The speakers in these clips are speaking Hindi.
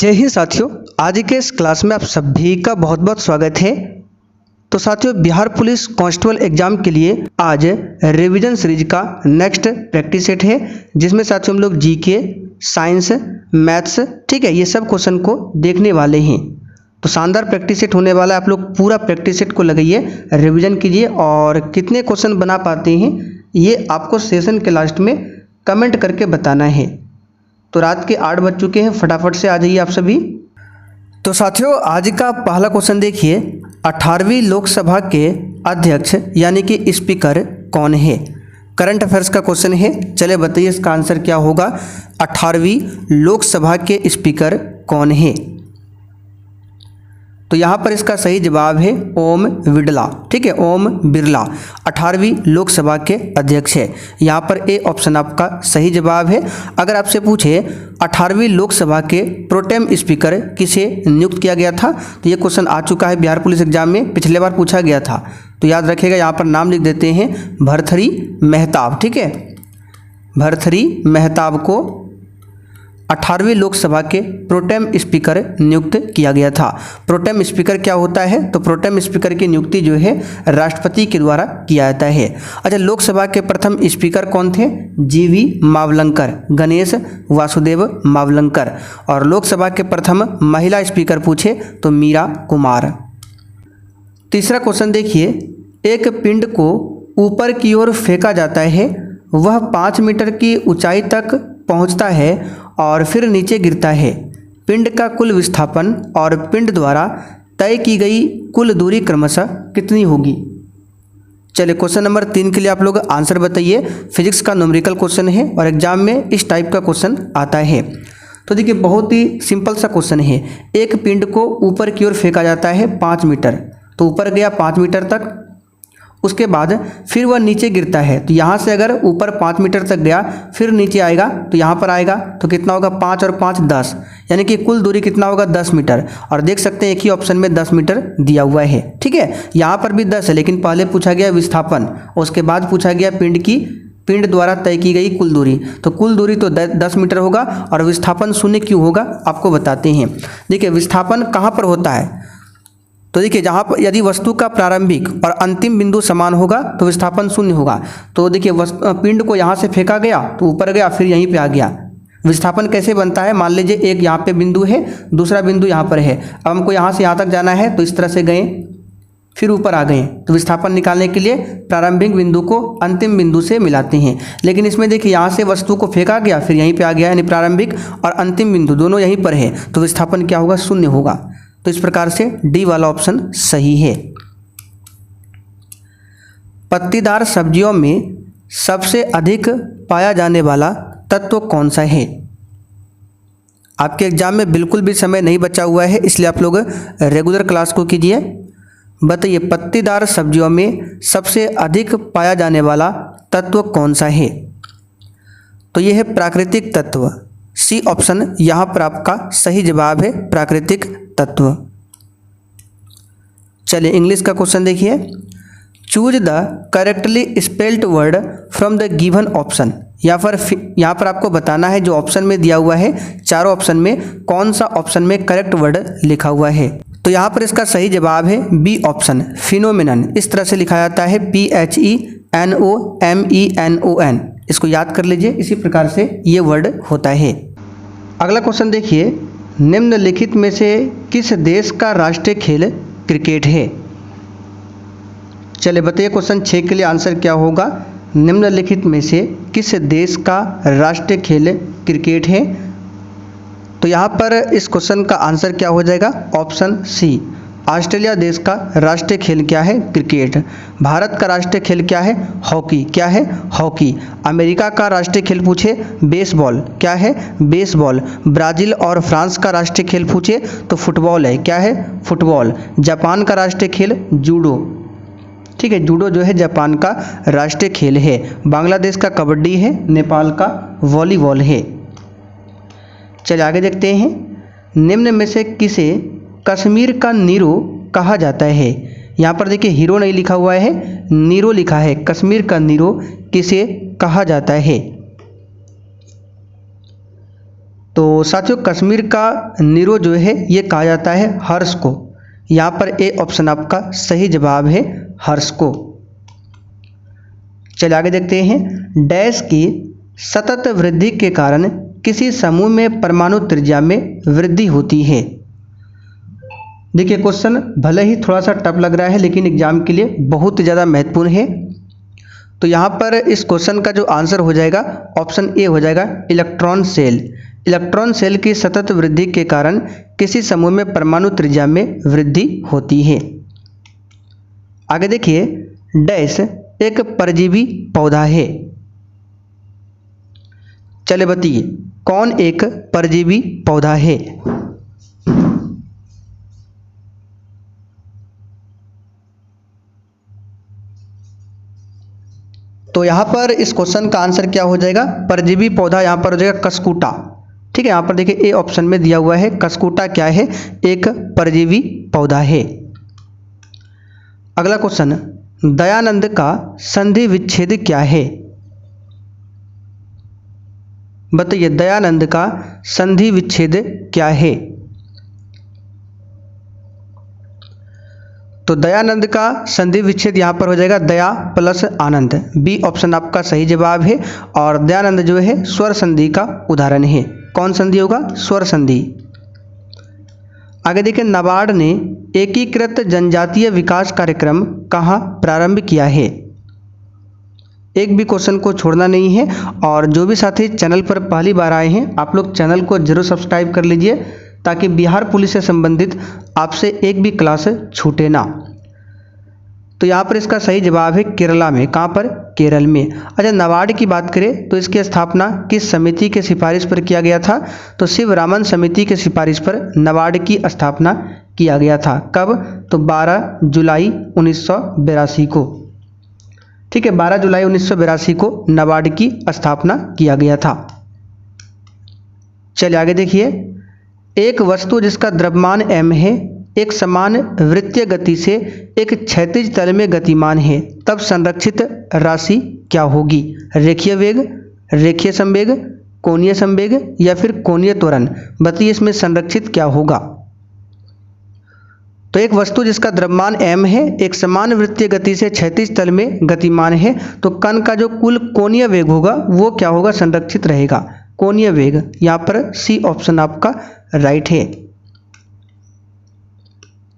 जय हिंद साथियों, आज के इस क्लास में आप सभी का बहुत बहुत स्वागत है। तो साथियों, बिहार पुलिस कांस्टेबल एग्जाम के लिए आज रिवीजन सीरीज का नेक्स्ट प्रैक्टिस सेट है, जिसमें साथियों हम लोग जीके, साइंस, मैथ्स, ठीक है, ये सब क्वेश्चन को देखने वाले हैं। तो शानदार प्रैक्टिस सेट होने वाला है। आप लोग पूरा प्रैक्टिस सेट को लगाइए, रिवीजन कीजिए और कितने क्वेश्चन बना पाते हैं ये आपको सेशन के लास्ट में कमेंट करके बताना है। तो रात के 8 बज चुके हैं, फटाफट से आ जाइए आप सभी। तो साथियों, आज का पहला क्वेश्चन देखिए, 18वीं लोकसभा के अध्यक्ष यानी कि स्पीकर कौन है? करंट अफेयर्स का क्वेश्चन है। चले बताइए इसका आंसर क्या होगा। 18वीं लोकसभा के स्पीकर कौन है? तो यहाँ पर इसका सही जवाब है ओम बिरला, ठीक है, ओम बिरला 18वीं लोकसभा के अध्यक्ष है। यहाँ पर ए ऑप्शन आपका सही जवाब है। अगर आपसे पूछे 18वीं लोकसभा के प्रोटेम स्पीकर किसे नियुक्त किया गया था, तो ये क्वेश्चन आ चुका है बिहार पुलिस एग्जाम में, पिछले बार पूछा गया था। तो याद रखिएगा, यहाँ पर नाम लिख देते हैं भर्तृहरि मेहताब, ठीक है, भर्तृहरि मेहताब को 18वीं लोकसभा के प्रोटेम स्पीकर नियुक्त किया गया था। प्रोटेम स्पीकर क्या होता है? तो प्रोटेम स्पीकर की नियुक्ति जो है राष्ट्रपति के द्वारा किया जाता है। अच्छा, लोकसभा के प्रथम स्पीकर कौन थे? जीवी मावलंकर, गणेश वासुदेव मावलंकर। और लोकसभा के प्रथम महिला स्पीकर पूछे तो मीरा कुमार। तीसरा क्वेश्चन देखिए, एक पिंड को ऊपर की ओर फेंका जाता है, वह 5 मीटर की ऊंचाई तक पहुंचता है और फिर नीचे गिरता है। पिंड का कुल विस्थापन और पिंड द्वारा तय की गई कुल दूरी क्रमशः कितनी होगी? चलिए, क्वेश्चन नंबर 3 के लिए आप लोग आंसर बताइए। फिजिक्स का न्यूमेरिकल क्वेश्चन है और एग्जाम में इस टाइप का क्वेश्चन आता है। तो देखिए, बहुत ही सिंपल सा क्वेश्चन है। एक पिंड को ऊपर की ओर फेंका जाता है 5 मीटर, तो ऊपर गया 5 मीटर तक, उसके बाद फिर वह नीचे गिरता है। तो यहाँ से अगर ऊपर 5 मीटर तक गया, फिर नीचे आएगा तो यहाँ पर आएगा, तो कितना होगा? 5 और 5 10, यानी कि कुल दूरी कितना होगा? 10 मीटर। और देख सकते हैं एक ही ऑप्शन में 10 मीटर दिया हुआ है, ठीक है। यहाँ पर भी 10 है, लेकिन पहले पूछा गया विस्थापन, उसके बाद पूछा गया पिंड द्वारा तय की गई कुल दूरी। तो कुल दूरी तो 10 मीटर होगा और विस्थापन 0 क्यों होगा आपको बताते हैं। देखिए, विस्थापन कहाँ पर होता है? तो देखिए, जहाँ पर यदि वस्तु का प्रारंभिक और अंतिम बिंदु समान होगा तो विस्थापन 0 होगा। तो देखिए, पिंड को यहाँ से फेंका गया तो ऊपर गया, फिर यहीं पे आ गया। विस्थापन कैसे बनता है? मान लीजिए एक यहाँ पे बिंदु है, दूसरा बिंदु यहाँ पर है। अब हमको यहाँ से यहाँ तक जाना है, तो इस तरह से गए, फिर ऊपर आ गए। तो विस्थापन निकालने के लिए प्रारंभिक बिंदु को अंतिम बिंदु से मिलाते हैं। लेकिन इसमें देखिए, यहाँ से वस्तु को फेंका गया, फिर यहीं पर आ गया, यानी प्रारंभिक और अंतिम बिंदु दोनों यहीं पर है, तो विस्थापन क्या होगा? 0 होगा। तो इस प्रकार से डी वाला ऑप्शन सही है। पत्तीदार सब्जियों में सबसे अधिक पाया जाने वाला तत्व कौन सा है? आपके एग्जाम में बिल्कुल भी समय नहीं बचा हुआ है, इसलिए आप लोग रेगुलर क्लास को कीजिए। बताइए, पत्तीदार सब्जियों में सबसे अधिक पाया जाने वाला तत्व कौन सा है? तो यह है प्राकृतिक तत्व। सी ऑप्शन यहाँ पर आपका सही जवाब है, प्राकृतिक तत्व। चलिए, इंग्लिश का क्वेश्चन देखिए। Choose the correctly spelled word from the given option. यहाँ पर आपको बताना है जो ऑप्शन में दिया हुआ है, चारों ऑप्शन में कौन सा ऑप्शन में करेक्ट वर्ड लिखा हुआ है। तो यहाँ पर इसका सही जवाब है बी ऑप्शन, फिनोमेनन। इस तरह से लिखा जाता है, PHENOMENON। इसको याद कर लीजिए, इसी प्रकार से ये वर्ड होता है। अगला क्वेश्चन देखिए, निम्नलिखित में से किस देश का राष्ट्रीय खेल क्रिकेट है? चलिए बताइए, क्वेश्चन 6 के लिए आंसर क्या होगा। निम्नलिखित में से किस देश का राष्ट्रीय खेल क्रिकेट है? तो यहाँ पर इस क्वेश्चन का आंसर क्या हो जाएगा? ऑप्शन सी, ऑस्ट्रेलिया देश का राष्ट्रीय खेल क्या है? क्रिकेट। भारत का राष्ट्रीय खेल क्या है? हॉकी। क्या है? हॉकी। अमेरिका का राष्ट्रीय खेल पूछे बेसबॉल। क्या है? बेसबॉल। ब्राज़ील और फ्रांस का राष्ट्रीय खेल पूछे तो फुटबॉल है। क्या है? फुटबॉल। जापान का राष्ट्रीय खेल जूडो, ठीक है, जूडो जो है जापान का राष्ट्रीय खेल है। बांग्लादेश का कबड्डी है, नेपाल का वॉलीबॉल है। चलिए आगे देखते हैं। निम्न में से किसे कश्मीर का नीरो कहा जाता है? यहाँ पर देखिए, हीरो नहीं लिखा हुआ है, नीरो लिखा है। कश्मीर का नीरो किसे कहा जाता है? तो साथियों कश्मीर का नीरो जो है ये कहा जाता है हर्ष को। यहाँ पर ए ऑप्शन आपका सही जवाब है, हर्ष को। चलिए आगे देखते हैं। डैश की सतत वृद्धि के कारण किसी समूह में परमाणु त्रिज्या में वृद्धि होती है। देखिए क्वेश्चन भले ही थोड़ा सा टफ लग रहा है लेकिन एग्जाम के लिए बहुत ज़्यादा महत्वपूर्ण है। तो यहाँ पर इस क्वेश्चन का जो आंसर हो जाएगा ऑप्शन ए हो जाएगा इलेक्ट्रॉन सेल। इलेक्ट्रॉन सेल की सतत वृद्धि के कारण किसी समूह में परमाणु त्रिज्या में वृद्धि होती है। आगे देखिए, डैश एक परजीवी पौधा है। चले बताइए कौन एक परजीवी पौधा है। तो यहाँ पर इस क्वेश्चन का आंसर क्या हो जाएगा, परजीवी पौधा यहाँ पर हो जाएगा कस्कुटा। ठीक है, यहाँ पर देखिए ए ऑप्शन में दिया हुआ है, कस्कुटा क्या है, एक परजीवी पौधा है। अगला क्वेश्चन, दयानंद का संधि विच्छेद क्या है। बताइए दयानंद का संधि विच्छेद क्या है। तो दयानंद का संधि विच्छेद यहाँ पर हो जाएगा दया प्लस आनंद। बी ऑप्शन आपका सही जवाब है। और दयानंद जो है स्वर संधि का उदाहरण है। कौन संधि होगा, स्वर संधि। आगे देखिए, नाबार्ड ने एकीकृत जनजातीय विकास कार्यक्रम कहाँ प्रारंभ किया है। एक भी क्वेश्चन को छोड़ना नहीं है। और जो भी साथी चैनल पर पहली बार आए हैं आप लोग चैनल को जरूर सब्सक्राइब कर लीजिए ताकि बिहार पुलिस से संबंधित आपसे एक भी क्लास छूटे ना। तो यहाँ पर इसका सही जवाब है केरला में। कहाँ पर, केरल में। अच्छा, नाबार्ड की बात करें तो इसकी स्थापना किस समिति के सिफारिश पर किया गया था। तो शिवरामन समिति के सिफारिश पर नाबार्ड की स्थापना किया गया था। कब, तो 12 जुलाई 1982 को। ठीक है, 12 जुलाई 1982 को नाबार्ड की स्थापना किया गया था। चलिए आगे देखिए, एक वस्तु जिसका द्रव्यमान m है एक समान वृत्तीय गति से एक क्षैतिज तल में गतिमान है तब संरक्षित राशि क्या होगी। रेखीय वेग, रेखीय संवेग, कोणीय संवेग या फिर कोणीय त्वरण। बताइए इसमें संरक्षित क्या होगा। तो एक वस्तु जिसका द्रव्यमान m है एक समान वृत्तीय गति से क्षैतिज तल में गतिमान है तो कण का जो कुल कोणीय वेग होगा वो क्या होगा, संरक्षित रहेगा, कोणीय वेग। यहाँ पर सी ऑप्शन आपका राइट है।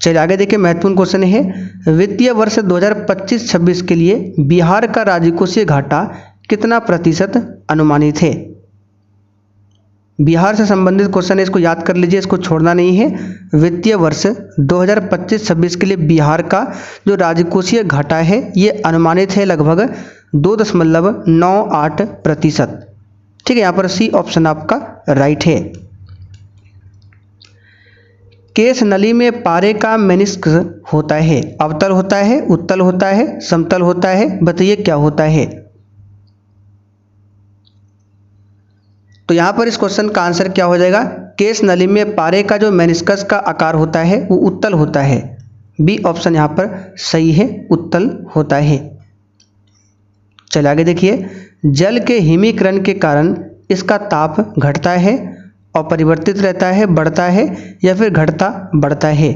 चलिए आगे देखिए, महत्वपूर्ण क्वेश्चन है। वित्तीय वर्ष 2025-26 के लिए बिहार का राजकोषीय घाटा कितना प्रतिशत अनुमानित है। बिहार से संबंधित क्वेश्चन है, इसको याद कर लीजिए, इसको छोड़ना नहीं है। वित्तीय वर्ष 2025-26 के लिए बिहार का जो राजकोषीय घाटा है ये अनुमानित है लगभग 2.98%। ठीक है, यहाँ पर सी ऑप्शन आपका राइट है। केश नली में पारे का मेनिस्क होता है, अवतल होता है, उत्तल होता है, समतल होता है। बताइए क्या होता है। तो यहाँ पर इस क्वेश्चन का आंसर क्या हो जाएगा, केश नली में पारे का जो मेनिस्कस का आकार होता है वो उत्तल होता है। बी ऑप्शन यहाँ पर सही है, उत्तल होता है। चलिए आगे देखिए, जल के हिमीकरण के कारण इसका ताप घटता है, अपरिवर्तित रहता है, बढ़ता है या फिर घटता बढ़ता है।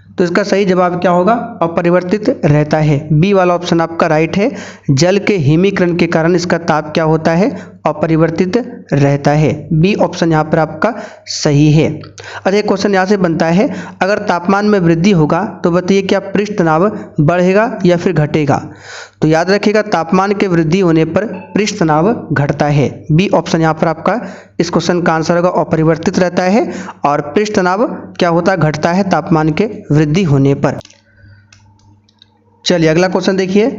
तो इसका सही जवाब क्या होगा, अपरिवर्तित रहता है। बी वाला ऑप्शन आपका राइट है। जल के हिमीकरण के कारण इसका ताप क्या होता है, अपरिवर्तित रहता है। बी ऑप्शन यहाँ पर आपका सही है। अच्छा, एक क्वेश्चन यहाँ से बनता है, अगर तापमान में वृद्धि होगा तो बताइए क्या पृष्ठ तनाव बढ़ेगा या फिर घटेगा। तो याद रखिएगा तापमान के वृद्धि होने पर पृष्ठ तनाव घटता है। बी ऑप्शन यहाँ पर आपका इस क्वेश्चन का आंसर होगा, अपरिवर्तित रहता है। और पृष्ठ तनाव क्या होता है, घटता है तापमान के वृद्धि होने पर। चलिए अगला क्वेश्चन देखिए,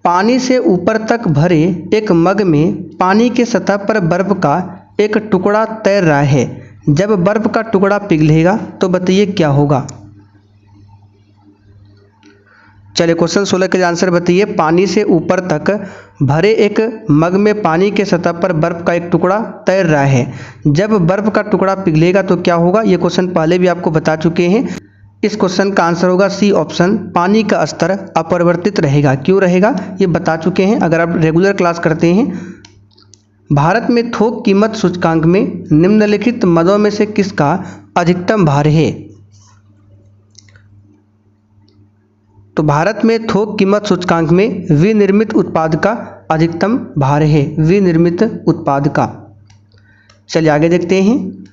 पानी से ऊपर तक भरे एक मग में पानी की सतह पर बर्फ का एक टुकड़ा तैर रहा है। जब बर्फ का टुकड़ा पिघलेगा तो बताइए क्या होगा। चलिए क्वेश्चन 16 के आंसर बताइए। पानी से ऊपर तक भरे एक मग में पानी के सतह पर बर्फ का एक टुकड़ा तैर रहा है। जब बर्फ का टुकड़ा पिघलेगा तो क्या होगा। ये क्वेश्चन पहले भी आपको बता चुके हैं। इस क्वेश्चन का आंसर होगा सी ऑप्शन, पानी का स्तर अपरिवर्तित रहेगा। क्यों रहेगा ये बता चुके हैं। अगर आप रेगुलर क्लास करते हैं भारत में थोक कीमत सूचकांक में निम्नलिखित मदों में से किसका अधिकतम भार है? तो भारत में थोक कीमत सूचकांक में विनिर्मित उत्पाद का अधिकतम भार है, विनिर्मित उत्पाद का। चलिए आगे देखते हैं।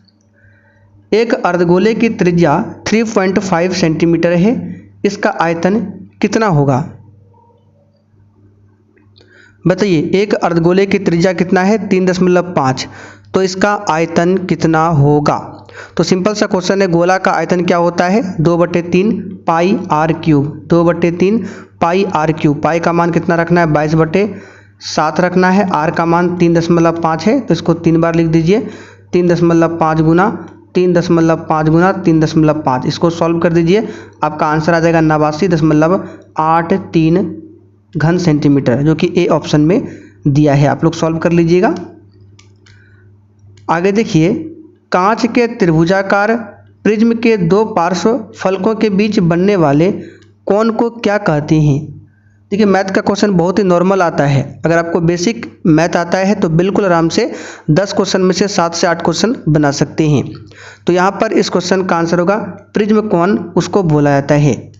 एक अर्धगोले की त्रिज्या 3.5 सेंटीमीटर है, इसका आयतन कितना होगा? बताइए, एक अर्धगोले की त्रिज्या कितना है? 3.5, तो इसका आयतन कितना होगा? तो सिंपल सा क्वेश्चन है। गोला का आयतन क्या होता है? 2/3 pi r cube, 2/3 pi r cube. Pi का मान कितना रखना है? 22/7 रखना है। आर का मान 3.5 है, तो इसको 3 बार लिख दीजिए। 3.5 गुना 3.5 गुना 3.5, इसको सॉल्व कर दीजिए। आपका आंसर आ जाएगा 89.83 घन सेंटीमीटर, जो कि ए ऑप्शन में दिया है। आप लोग सॉल्व कर लीजिएगा। आगे देखिए, कांच के त्रिभुजाकार प्रिज्म के दो पार्श्व फलकों के बीच बनने वाले कोण को क्या कहते हैं? देखिए, मैथ का क्वेश्चन बहुत ही नॉर्मल आता है। अगर आपको बेसिक मैथ आता है तो बिल्कुल आराम से 10 क्वेश्चन में से 7 से 8 क्वेश्चन बना सकते हैं। तो यहाँ पर इस क्वेश्चन का आंसर होगा प्रिज्म कोण, उसको बोला जाता है।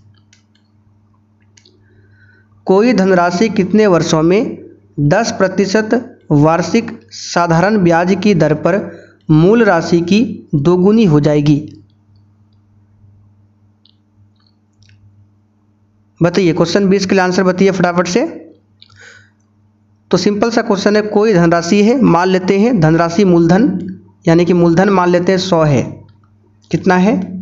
कोई धनराशि कितने वर्षों में 10% वार्षिक साधारण ब्याज की दर पर मूल राशि की दोगुनी हो जाएगी? बताइए, क्वेश्चन 20 के लिए आंसर बताइए फटाफट से। तो सिंपल सा क्वेश्चन है। कोई धनराशि है, मान लेते हैं धनराशि मूलधन, यानी कि मूलधन मान लेते हैं 100 है। कितना है?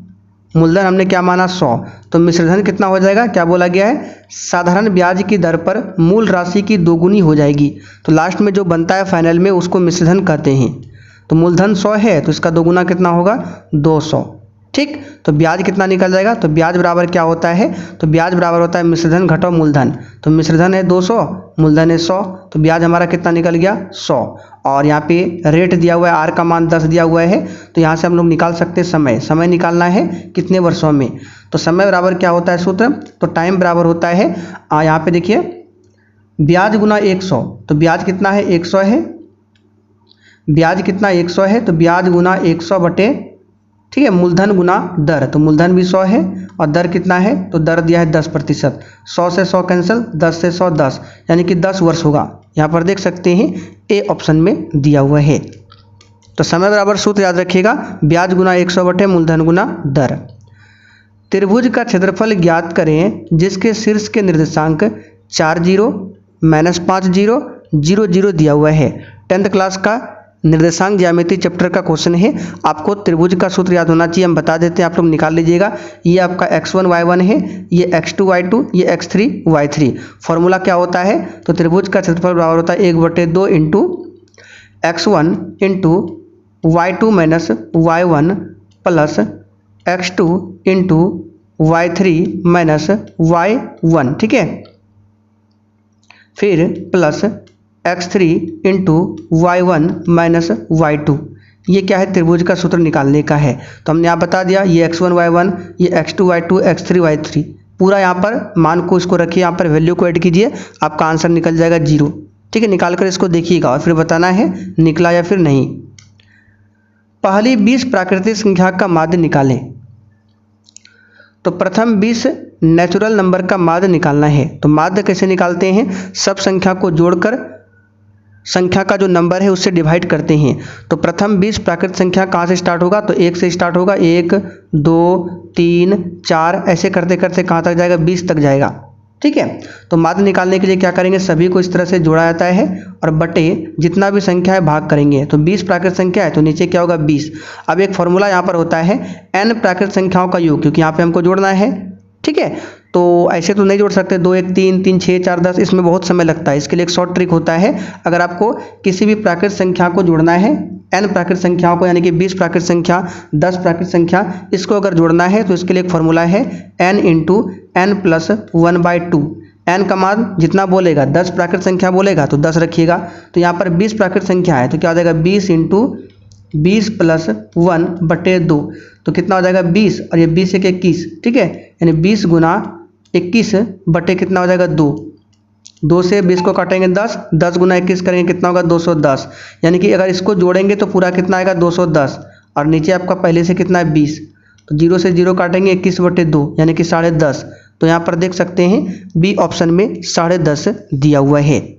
मूलधन हमने क्या माना? 100। तो मिश्रधन कितना हो जाएगा? क्या बोला गया है? साधारण ब्याज की दर पर मूल राशि की दोगुनी हो जाएगी। तो लास्ट में जो बनता है फाइनल में, उसको मिश्रधन कहते हैं। तो मूलधन 100 है, तो इसका दोगुना कितना होगा? 200। ठीक, तो ब्याज कितना निकल जाएगा? तो ब्याज बराबर क्या होता है? तो ब्याज बराबर होता है मिश्रधन घटाओ मूलधन। तो मिश्रधन है 200, मूलधन है 100, तो ब्याज हमारा कितना निकल गया? 100। और यहाँ पे रेट दिया हुआ है, आर का मान 10 दिया हुआ है, तो यहाँ से हम लोग निकाल सकते हैं समय। समय निकालना है कितने वर्षों में? तो समय बराबर क्या होता है सूत्र? तो टाइम बराबर होता है, यहाँ पे देखिए, ब्याज गुना 100। तो ब्याज कितना है? 100 है। ब्याज कितना? 100 है, तो ब्याज गुना 100 बटे, ठीक है, मूलधन गुना दर। तो मूलधन भी 100 है और दर कितना है? तो दर दिया है 10%। 100 से 100 कैंसिल, 10 से 100 10, यानी कि 10 वर्ष होगा। यहाँ पर देख सकते हैं ए ऑप्शन में दिया हुआ है। तो समय बराबर सूत्र याद रखिएगा, ब्याज गुना 100 बटे मूलधन गुना दर। त्रिभुज का क्षेत्रफल ज्ञात करें जिसके शीर्ष के निर्देशांक 4 0 -5 0 0 0 दिया हुआ है। 10th क्लास का निर्देशांक ज्यामिति चैप्टर का क्वेश्चन है। आपको त्रिभुज का सूत्र याद होना चाहिए, हम बता देते हैं, आप लोग निकाल लीजिएगा। ये आपका x1 y1 है, ये x2 y2, ये x3 y3। फॉर्मूला क्या होता है? तो त्रिभुज का क्षेत्रफल बराबर होता है 1/2 into x1 into y2 minus y1 plus x2 into y3 minus y1, ठीक है, फिर plus x3 into y1 minus y2। ये क्या है? त्रिभुज का सूत्र निकालने का है। तो हमने यहाँ बता दिया, ये x1 y1, ये x2 y2, x3 y3, पूरा यहाँ पर मान को इसको रखिए, यहाँ पर वैल्यू को ऐड कीजिए, आपका आंसर निकल जाएगा 0। ठीक है, निकाल कर इसको देखिएगा और फिर बताना है निकला या फिर नहीं। पहली 20 प्राकृतिक संख्या का माध्य निकालें। तो प्रथम 20 नेचुरल नंबर का माध्य निकालना है। तो माध्य कैसे निकालते हैं? सब संख्या को जोड़कर संख्या का जो नंबर है उससे डिवाइड करते हैं। तो प्रथम 20 प्राकृतिक संख्या कहाँ से स्टार्ट होगा? तो 1 से स्टार्ट होगा, 1 2 3 4, ऐसे करते करते कहाँ तक जाएगा? 20 तक जाएगा। ठीक है, तो माध्य निकालने के लिए क्या करेंगे? सभी को इस तरह से जोड़ा जाता है और बटे जितना भी संख्या है भाग करेंगे। तो 20 प्राकृतिक संख्या है, तो नीचे क्या होगा? 20। अब एक फॉर्मूला यहाँ पर होता है n प्राकृतिक संख्याओं का योग, क्योंकि यहाँ पे हमको जोड़ना है। ठीक है, तो ऐसे तो नहीं जोड़ सकते, 2 1 3 3 6 4 10, इसमें बहुत समय लगता है। इसके लिए एक शॉर्ट ट्रिक होता है। अगर आपको किसी भी प्राकृतिक संख्या को जोड़ना है, n प्राकृतिक संख्याओं को, यानी कि 20 प्राकृतिक संख्या, 10 प्राकृतिक संख्या, इसको अगर जोड़ना है तो इसके लिए एक फॉर्मूला है n into n plus 1/2। n का मान जितना बोलेगा, 10 प्राकृतिक संख्या बोलेगा तो 10 रखिएगा। तो यहाँ पर 20 प्राकृतिक संख्या है, तो क्या हो जाएगा? 20 इंटू 20 प्लस 1/2, तो कितना हो जाएगा? 20, और ये 20 एक 21। ठीक है, यानी 20 गुना 21 बटे कितना हो जाएगा? 2। 2 से 20 को काटेंगे 10, 10 गुना 21 करेंगे कितना होगा 210, यानी कि अगर इसको जोड़ेंगे तो पूरा कितना आएगा 210, और नीचे आपका पहले से कितना है 20, तो 0 से 0 काटेंगे 21/2 यानी कि 10.5। तो यहाँ पर देख सकते हैं बी ऑप्शन में 10.5 दिया हुआ है।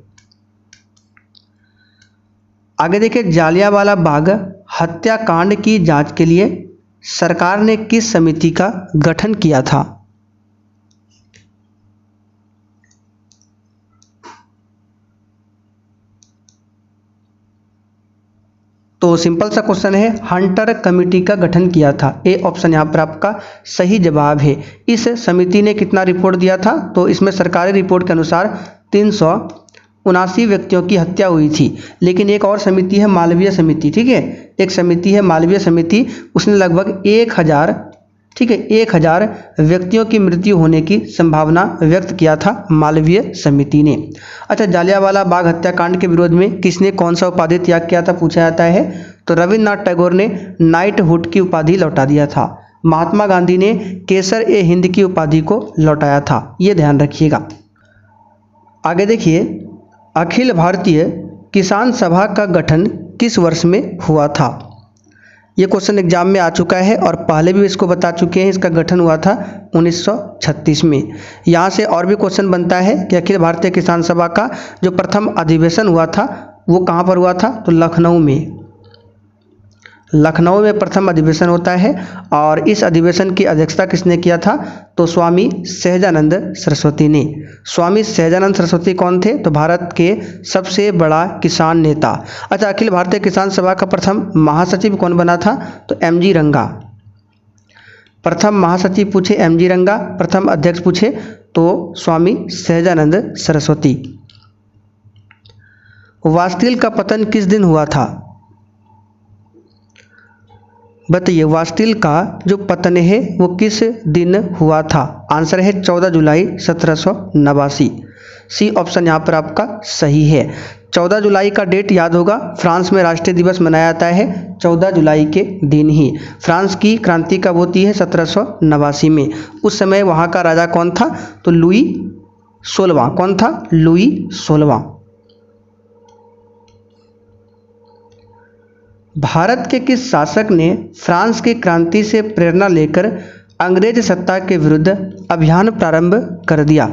आगे देखिए, जालियांवाला बाग हत्याकांड की जांच के लिए सरकार ने किस समिति का गठन किया था? तो सिंपल सा क्वेश्चन है, हंटर कमेटी का गठन किया था। ए ऑप्शन यहाँ पर आपका सही जवाब है। इस समिति ने कितना रिपोर्ट दिया था? तो इसमें सरकारी रिपोर्ट के अनुसार 379 व्यक्तियों की हत्या हुई थी। लेकिन एक और समिति है मालवीय समिति, ठीक है, एक समिति है मालवीय समिति, उसने लगभग 1000, ठीक है, 1000 व्यक्तियों की मृत्यु होने की संभावना व्यक्त किया था मालवीय समिति ने। अच्छा, जालियांवाला बाग हत्याकांड के विरोध में किसने कौन सा उपाधि त्याग किया था पूछा जाता है? तो रविन्द्रनाथ टैगोर ने नाइटहुड की उपाधि लौटा दिया था। महात्मा गांधी ने केसर-ए-हिंद की उपाधि को लौटाया था, ये ध्यान रखिएगा। आगे देखिए, अखिल भारतीय किसान सभा का गठन किस वर्ष में हुआ था? ये क्वेश्चन एग्जाम में आ चुका है और पहले भी इसको बता चुके हैं। इसका गठन हुआ था 1936 में। यहाँ से और भी क्वेश्चन बनता है कि अखिल भारतीय किसान सभा का जो प्रथम अधिवेशन हुआ था वो कहाँ पर हुआ था? तो लखनऊ में। लखनऊ में प्रथम अधिवेशन होता है और इस अधिवेशन की अध्यक्षता किसने किया था? तो स्वामी सहजानंद सरस्वती ने। स्वामी सहजानंद सरस्वती कौन थे? तो भारत के सबसे बड़ा किसान नेता। अच्छा, अखिल भारतीय किसान सभा का प्रथम महासचिव कौन बना था? तो एम.जी. रंगा। प्रथम महासचिव पूछे एम.जी. रंगा, प्रथम अध्यक्ष पूछे तो स्वामी सहजानंद सरस्वती। वाजपेयी का पतन किस दिन हुआ था? बताइए, वाजपेयी का जो पतन है वो किस दिन हुआ था? आंसर है 14 जुलाई 1789। सी ऑप्शन यहाँ पर आपका सही है। 14 जुलाई का डेट याद होगा, फ्रांस में राष्ट्रीय दिवस मनाया जाता है 14 जुलाई के दिन ही। फ्रांस की क्रांति कब होती है? 1789 में। उस समय वहाँ का राजा कौन था? तो लुई 16वां। कौन था? लुई 16वां। भारत के किस शासक ने फ्रांस की क्रांति से प्रेरणा लेकर अंग्रेज सत्ता के विरुद्ध अभियान प्रारंभ कर दिया?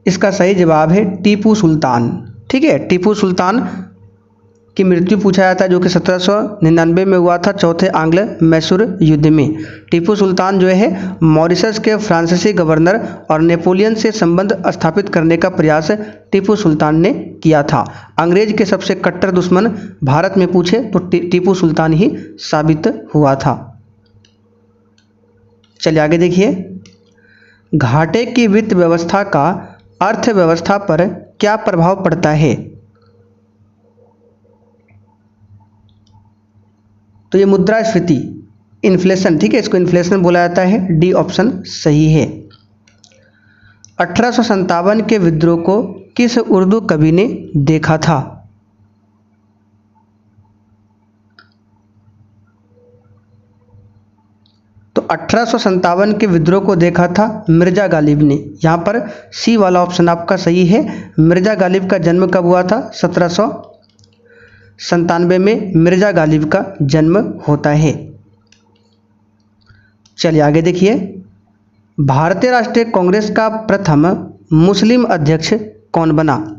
इसका सही जवाब है टीपू सुल्तान। ठीक है, टीपू सुल्तान की मृत्यु पूछा जाता है जो कि 1799 में हुआ था चौथे आंग्ल मैसूर युद्ध में। टीपू सुल्तान जो है मॉरिशस के फ्रांसीसी गवर्नर और नेपोलियन से संबंध स्थापित करने का प्रयास टीपू सुल्तान ने किया था। अंग्रेज के सबसे कट्टर दुश्मन भारत में पूछे तो टीपू सुल्तान ही साबित हुआ था। चलिए आगे देखिए, घाटे की वित्त व्यवस्था का अर्थव्यवस्था पर क्या प्रभाव पड़ता है? तो ये मुद्रास्फीति, इन्फ्लेशन, ठीक है, इसको इन्फ्लेशन बोला जाता है। डी ऑप्शन सही है। 1857 के विद्रोह को किस उर्दू कवि ने देखा था? तो 1857 के विद्रोह को देखा था मिर्जा गालिब ने। यहाँ पर सी वाला ऑप्शन आपका सही है। मिर्जा गालिब का जन्म कब हुआ था? 1797 में मिर्जा गालिब का जन्म होता है। चलिए आगे देखिए, भारतीय राष्ट्रीय कांग्रेस का प्रथम मुस्लिम अध्यक्ष कौन बना?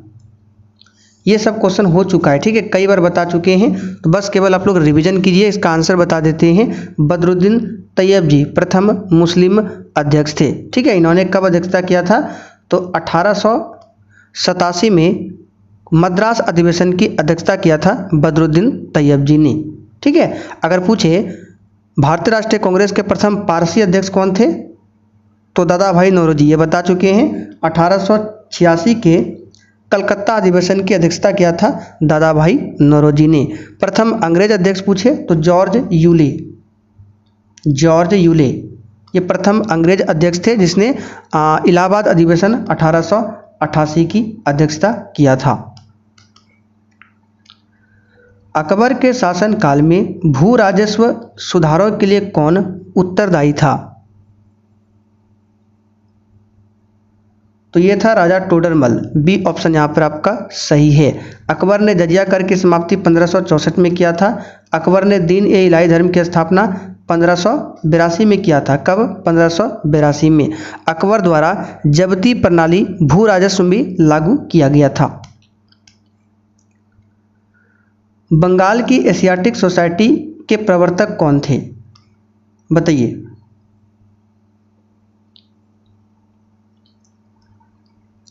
ये सब क्वेश्चन हो चुका है, ठीक है, कई बार बता चुके हैं, तो बस केवल आप लोग रिवीजन कीजिए। इसका आंसर बता देते हैं, बदरुद्दीन तैयब जी प्रथम मुस्लिम अध्यक्ष थे। ठीक है, इन्होंने कब अध्यक्षता किया था? तो 1887 में मद्रास अधिवेशन की अध्यक्षता किया था बदरुद्दीन तैयब जी ने। ठीक है, अगर पूछे भारतीय राष्ट्रीय कांग्रेस के प्रथम पारसी अध्यक्ष कौन थे? तो दादा भाई नौरोजी, ये बता चुके हैं। 1886 के कलकत्ता अधिवेशन की अध्यक्षता किया था दादा भाई नौरोजी ने। प्रथम अंग्रेज अध्यक्ष पूछे तो जॉर्ज यूले। जॉर्ज यूले ये प्रथम अंग्रेज अध्यक्ष थे जिसने इलाहाबाद अधिवेशन 1888 की अध्यक्षता किया था। अकबर के शासनकाल में भू राजस्व सुधारों के लिए कौन उत्तरदायी था? तो ये था राजा टोडरमल, बी ऑप्शन यहाँ पर आपका सही है। अकबर ने जजिया कर की समाप्ति 1564 में किया था। अकबर ने दीन ए इलाही धर्म की स्थापना 1582 में किया था। कब? 1582 में। अकबर द्वारा जब्ती प्रणाली भू राजस्व में लागू किया गया था। बंगाल की एशियाटिक सोसाइटी के प्रवर्तक कौन थे? बताइए।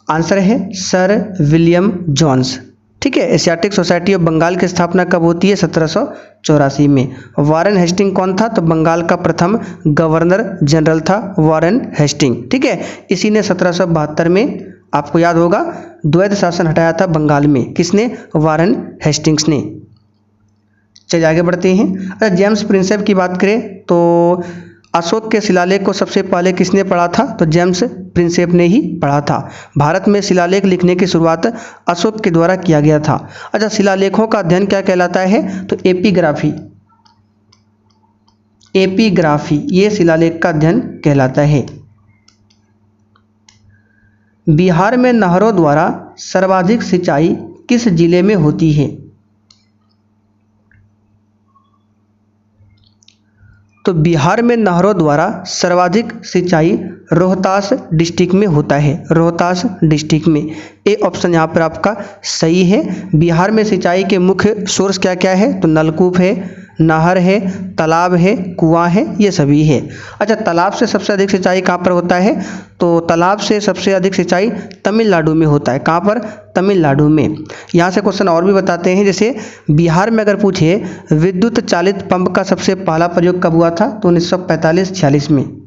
आंसर है सर विलियम जोन्स। ठीक है, एशियाटिक सोसाइटी ऑफ बंगाल की स्थापना कब होती है? 1784 में। वारेन हेस्टिंग कौन था? तो बंगाल का प्रथम गवर्नर जनरल था वारेन हेस्टिंग। ठीक है, इसी ने 1772 में, आपको याद होगा, द्वैध शासन हटाया था बंगाल में। किसने? वारेन हेस्टिंग्स ने। चलिए आगे बढ़ते हैं। अगर जेम्स प्रिंसेप की बात करें तो अशोक के शिलालेख को सबसे पहले किसने पढ़ा था? तो जेम्स प्रिंसेप ने ही पढ़ा था। भारत में शिलालेख लिखने की शुरुआत अशोक के द्वारा किया गया था। अच्छा, शिलालेखों का अध्ययन क्या कहलाता है? तो एपिग्राफी। एपिग्राफी ये शिलालेख का अध्ययन कहलाता है। बिहार में नहरों द्वारा सर्वाधिक सिंचाई किस जिले में होती है? तो बिहार में नहरों द्वारा सर्वाधिक सिंचाई रोहतास डिस्ट्रिक्ट में होता है। रोहतास डिस्ट्रिक्ट में। ए ऑप्शन यहाँ पर आपका सही है। बिहार में सिंचाई के मुख्य सोर्स क्या क्या है? तो नलकूप है, नहर है, तालाब है, कुआं है, ये सभी है। अच्छा, तालाब से सबसे अधिक सिंचाई कहाँ पर होता है? तो तालाब से सबसे अधिक सिंचाई तमिलनाडु में होता है। कहाँ पर? तमिलनाडु में। यहाँ से क्वेश्चन और भी बताते हैं, जैसे बिहार में अगर पूछे विद्युत चालित पंप का सबसे पहला प्रयोग कब हुआ था? तो 1945-46 में।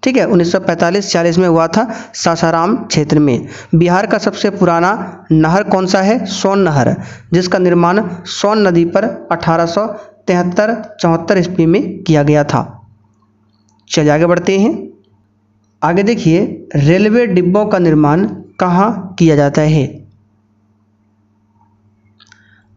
ठीक है, 1945-46 में हुआ था सासाराम क्षेत्र में। बिहार का सबसे पुराना नहर कौन सा है? सोन नहर, जिसका निर्माण सोन नदी पर 1873-74 ईस्वी में किया गया था। चलिए आगे बढ़ते हैं। आगे देखिए, रेलवे डिब्बों का निर्माण कहाँ किया जाता है?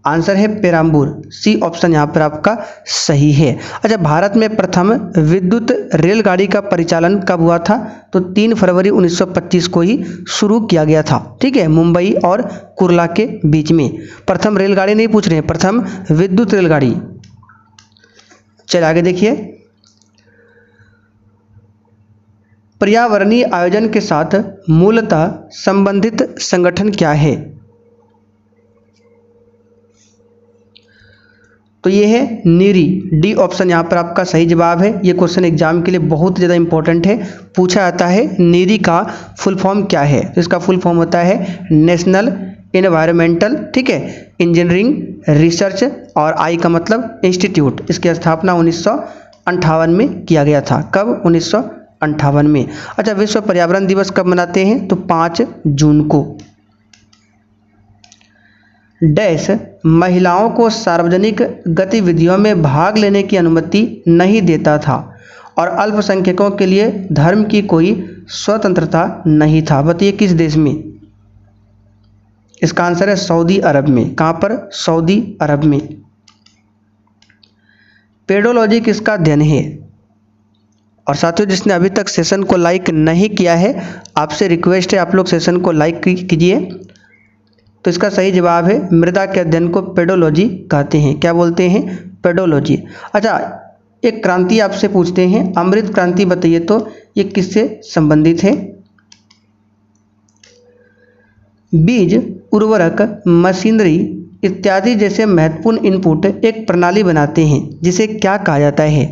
आंसर है पेराम्बूर। सी ऑप्शन यहाँ पर आपका सही है। अच्छा, भारत में प्रथम विद्युत रेलगाड़ी का परिचालन कब हुआ था? तो 3 फरवरी 1925 को ही शुरू किया गया था। ठीक है, मुंबई और कुर्ला के बीच में। प्रथम रेलगाड़ी नहीं पूछ रहे हैं, प्रथम विद्युत रेलगाड़ी। चलिए आगे देखिए। पर्यावरणीय आयोजन के साथ मूलतः संबंधित संगठन क्या है? तो ये है नीरी। डी ऑप्शन यहाँ पर आपका सही जवाब है। ये क्वेश्चन एग्जाम के लिए बहुत ज़्यादा इंपॉर्टेंट है, पूछा जाता है। नीरी का फुल फॉर्म क्या है? तो इसका फुल फॉर्म होता है नेशनल एनवायरमेंटल, ठीक है, इंजीनियरिंग रिसर्च, और आई का मतलब इंस्टीट्यूट। इसकी स्थापना 1958 में किया गया था। कब? 1958 में। अच्छा, विश्व पर्यावरण दिवस कब मनाते हैं? तो 5 जून को। डैश महिलाओं को सार्वजनिक गतिविधियों में भाग लेने की अनुमति नहीं देता था और अल्पसंख्यकों के लिए धर्म की कोई स्वतंत्रता नहीं था। बताइए किस देश में? इसका आंसर है सऊदी अरब में। कहाँ पर? सऊदी अरब में। पेडोलॉजी किसका अध्ययन है? और साथियों, जिसने अभी तक सेशन को लाइक नहीं किया है, आपसे रिक्वेस्ट है आप लोग सेशन को लाइक कीजिए। तो इसका सही जवाब है मृदा के अध्ययन को पेडोलॉजी कहते हैं। क्या बोलते हैं? पेडोलॉजी। अच्छा, एक क्रांति आपसे पूछते हैं, अमृत क्रांति। बताइए तो ये किससे संबंधित है? बीज, उर्वरक, मशीनरी इत्यादि जैसे महत्वपूर्ण इनपुट एक प्रणाली बनाते हैं, जिसे क्या कहा जाता है?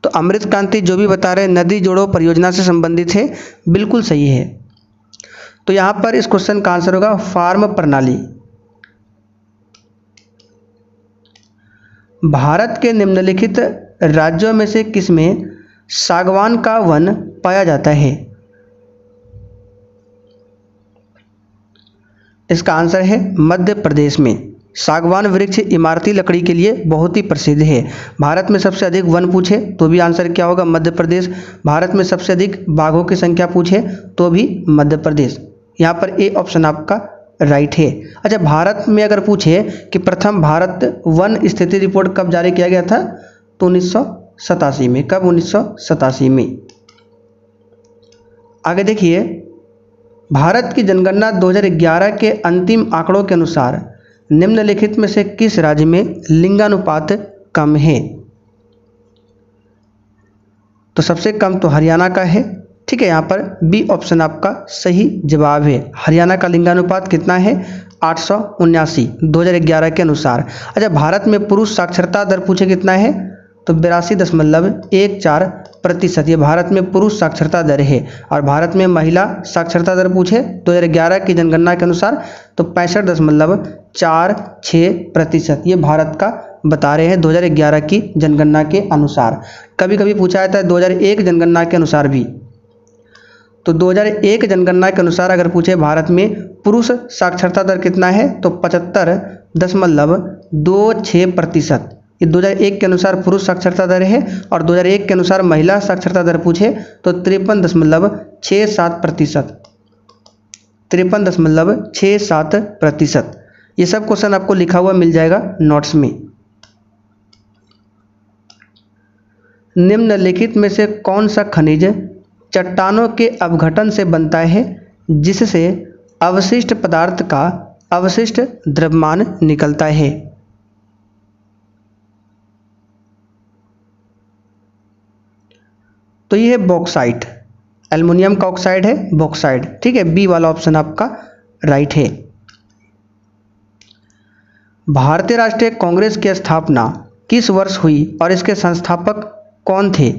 तो अमृत क्रांति जो भी बता रहे हैं नदी जोड़ो परियोजना से संबंधित है। बिल्कुल सही है। तो यहाँ पर इस क्वेश्चन का आंसर होगा फार्म प्रणाली। भारत के निम्नलिखित राज्यों में से किसमें सागवान का वन पाया जाता है? इसका आंसर है मध्य प्रदेश में। सागवान वृक्ष इमारती लकड़ी के लिए बहुत ही प्रसिद्ध है। भारत में सबसे अधिक वन पूछे तो भी आंसर क्या होगा? मध्य प्रदेश। भारत में सबसे अधिक बाघों की संख्या पूछे तो भी मध्य प्रदेश। यहाँ पर ए ऑप्शन आपका राइट है। अच्छा, भारत में अगर पूछे कि प्रथम भारत वन स्थिति रिपोर्ट कब जारी किया गया था? तो 1987 में। कब? 1987 में। आगे देखिए, भारत की जनगणना 2011 के अंतिम आंकड़ों के अनुसार निम्नलिखित में से किस राज्य में लिंगानुपात कम है? तो सबसे कम तो हरियाणा का है। ठीक है, यहाँ पर बी ऑप्शन आपका सही जवाब है। हरियाणा का लिंगानुपात कितना है? 879 2011 के अनुसार। अच्छा, भारत में पुरुष साक्षरता दर पूछे कितना है? तो 82.14%। ये भारत में पुरुष साक्षरता दर है। और भारत में महिला साक्षरता दर पूछे 2011 की जनगणना के अनुसार तो 65.46%। ये भारत का बता रहे हैं 2011 की जनगणना के अनुसार। कभी कभी पूछा जाता है 2001 जनगणना के अनुसार भी। तो 2001 जनगणना के अनुसार अगर पूछे भारत में पुरुष साक्षरता दर कितना है तो 75.26%। ये 2001 के अनुसार पुरुष साक्षरता दर है। और 2001 के अनुसार महिला साक्षरता दर पूछे तो 53.67%। 53.67%। ये सब क्वेश्चन आपको लिखा हुआ मिल जाएगा नोट्स में। निम्नलिखित में से कौन सा खनिज चट्टानों के अपघटन से बनता है जिससे अवशिष्ट पदार्थ का अवशिष्ट द्रव्यमान निकलता है? तो ये है बॉक्साइट। एल्युमिनियम का ऑक्साइड है बॉक्साइट। ठीक है, बी वाला ऑप्शन आपका राइट है। भारतीय राष्ट्रीय कांग्रेस की स्थापना किस वर्ष हुई और इसके संस्थापक कौन थे?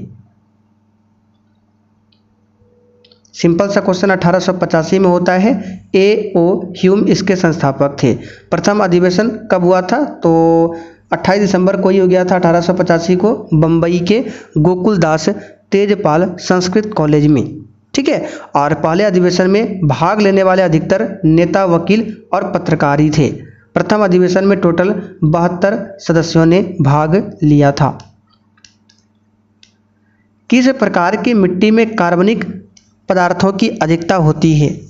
सिंपल सा क्वेश्चन 1885 में होता है। ए ओ ह्यूम इसके संस्थापक थे। प्रथम अधिवेशन कब हुआ था? तो 28 दिसंबर को ही हो गया था 1885 को, बम्बई के गोकुलदास तेजपाल संस्कृत कॉलेज में। ठीक है, और पहले अधिवेशन में भाग लेने वाले अधिकतर नेता, वकील और पत्रकार ही थे। प्रथम अधिवेशन में टोटल 72 सदस्यों ने भाग लिया था। किस प्रकार की मिट्टी में कार्बनिक पदार्थों की अधिकता होती है?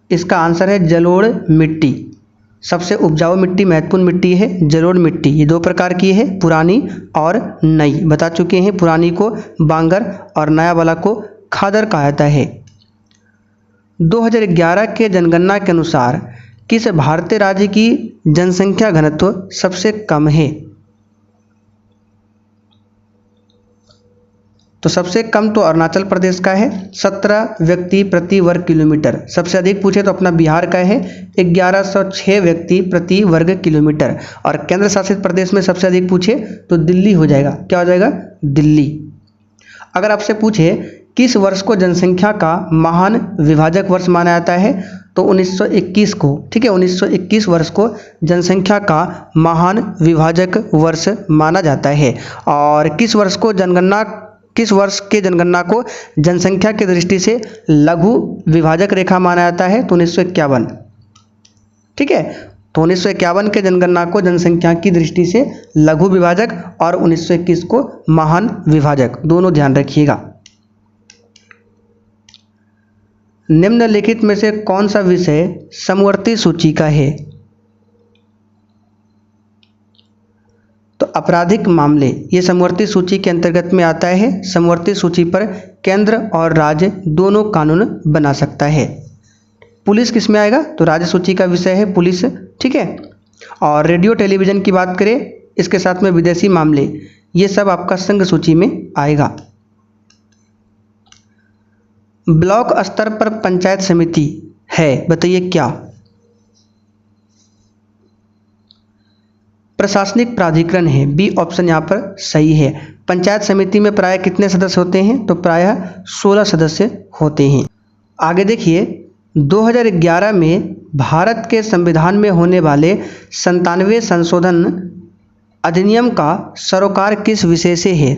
इसका आंसर है जलोढ़ मिट्टी। सबसे उपजाऊ मिट्टी, महत्वपूर्ण मिट्टी है जलोढ़ मिट्टी। ये दो प्रकार की है, पुरानी और नई। बता चुके हैं, पुरानी को बांगर और नया वाला को खादर कहा जाता है। 2011 के जनगणना के अनुसार किस भारतीय राज्य की जनसंख्या घनत्व सबसे कम है? तो सबसे कम तो अरुणाचल प्रदेश का है, 17 व्यक्ति प्रति वर्ग किलोमीटर। सबसे अधिक पूछे तो अपना बिहार का है, 1106 व्यक्ति प्रति वर्ग किलोमीटर। और केंद्र शासित प्रदेश में सबसे अधिक पूछे तो दिल्ली हो जाएगा। क्या हो जाएगा? दिल्ली। अगर आपसे पूछे किस वर्ष को जनसंख्या का महान विभाजक वर्ष माना जाता है तो 1921 को। ठीक है, 1921 वर्ष को जनसंख्या का महान विभाजक वर्ष माना जाता है। और किस वर्ष के जनगणना को जनसंख्या की दृष्टि से लघु विभाजक रेखा माना जाता है तो 1951। ठीक है, तो 1951 के जनगणना को जनसंख्या की दृष्टि से लघु विभाजक और 1921 को महान विभाजक, दोनों ध्यान रखिएगा। निम्नलिखित में से कौन सा विषय समवर्ती सूची का है? तो आपराधिक मामले ये समवर्ती सूची के अंतर्गत में आता है। समवर्ती सूची पर केंद्र और राज्य दोनों कानून बना सकता है। पुलिस किस में आएगा? तो राज्य सूची का विषय है पुलिस। ठीक है, और रेडियो टेलीविज़न की बात करें, इसके साथ में विदेशी मामले, ये सब आपका संघ सूची में आएगा। ब्लॉक स्तर पर पंचायत समिति है, बताइए क्या? प्रशासनिक प्राधिकरण है। बी ऑप्शन यहाँ पर सही है। पंचायत समिति में प्रायः कितने सदस्य होते हैं? तो प्रायः 16 सदस्य होते हैं। आगे देखिए, 2011 में भारत के संविधान में होने वाले 97वें संशोधन अधिनियम का सरोकार किस विषय से है?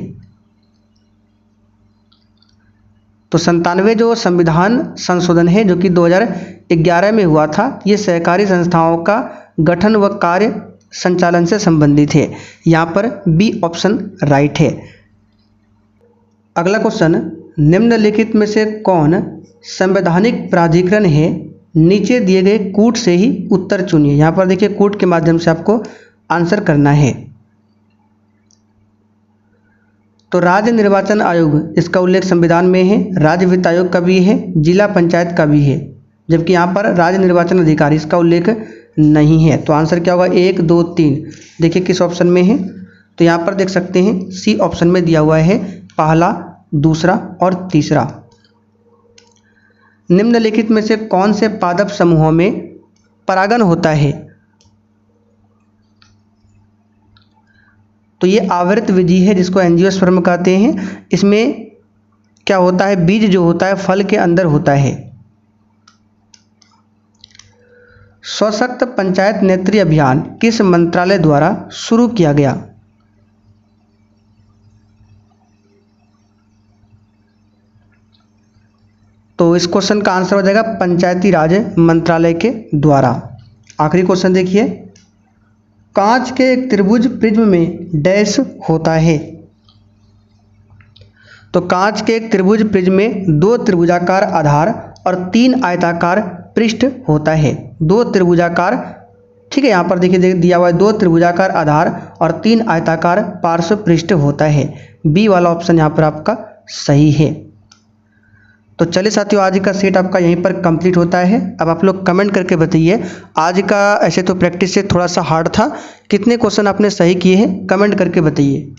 तो 97 जो संविधान संशोधन है जो कि 2011 में हुआ था, ये सहकारी संस्थाओं का गठन व कार्य संचालन से संबंधित है। यहाँ पर बी ऑप्शन राइट है। अगला क्वेश्चन, निम्नलिखित में से कौन संवैधानिक प्राधिकरण है? नीचे दिए गए कूट से ही उत्तर चुनिए। यहाँ पर देखिए कूट के माध्यम से आपको आंसर करना है। तो राज्य निर्वाचन आयोग इसका उल्लेख संविधान में है, राज्य वित्त आयोग का भी है, जिला पंचायत का भी है, जबकि यहाँ पर राज्य निर्वाचन अधिकारी इसका उल्लेख नहीं है। तो आंसर क्या होगा 1, 2, 3। देखिए किस ऑप्शन में है, तो यहाँ पर देख सकते हैं सी ऑप्शन में दिया हुआ है पहला, दूसरा और तीसरा। निम्नलिखित में से कौन से पादप समूहों में परागण होता है? तो ये आवृत विधि है जिसको एंजियोस्पर्म कहते हैं। इसमें क्या होता है, बीज जो होता है फल के अंदर होता है। सशक्त पंचायत नेत्री अभियान किस मंत्रालय द्वारा शुरू किया गया? तो इस क्वेश्चन का आंसर हो जाएगा पंचायती राज मंत्रालय के द्वारा। आखिरी क्वेश्चन देखिए, कांच के एक त्रिभुज प्रिज्म में डैश होता है। तो कांच के एक त्रिभुज प्रिज्म में 2 त्रिभुजाकार आधार और 3 आयताकार पृष्ठ होता है। 2 त्रिभुजाकार, ठीक है, यहाँ पर देखिए दिया हुआ है 2 त्रिभुजाकार आधार और 3 आयताकार पार्श्व पृष्ठ होता है। बी वाला ऑप्शन यहाँ पर आपका सही है। तो चलिए साथियों, आज का सेट आपका यहीं पर कंप्लीट होता है। अब आप लोग कमेंट करके बताइए, आज का ऐसे तो प्रैक्टिस से थोड़ा सा हार्ड था, कितने क्वेश्चन आपने सही किए हैं, कमेंट करके बताइए।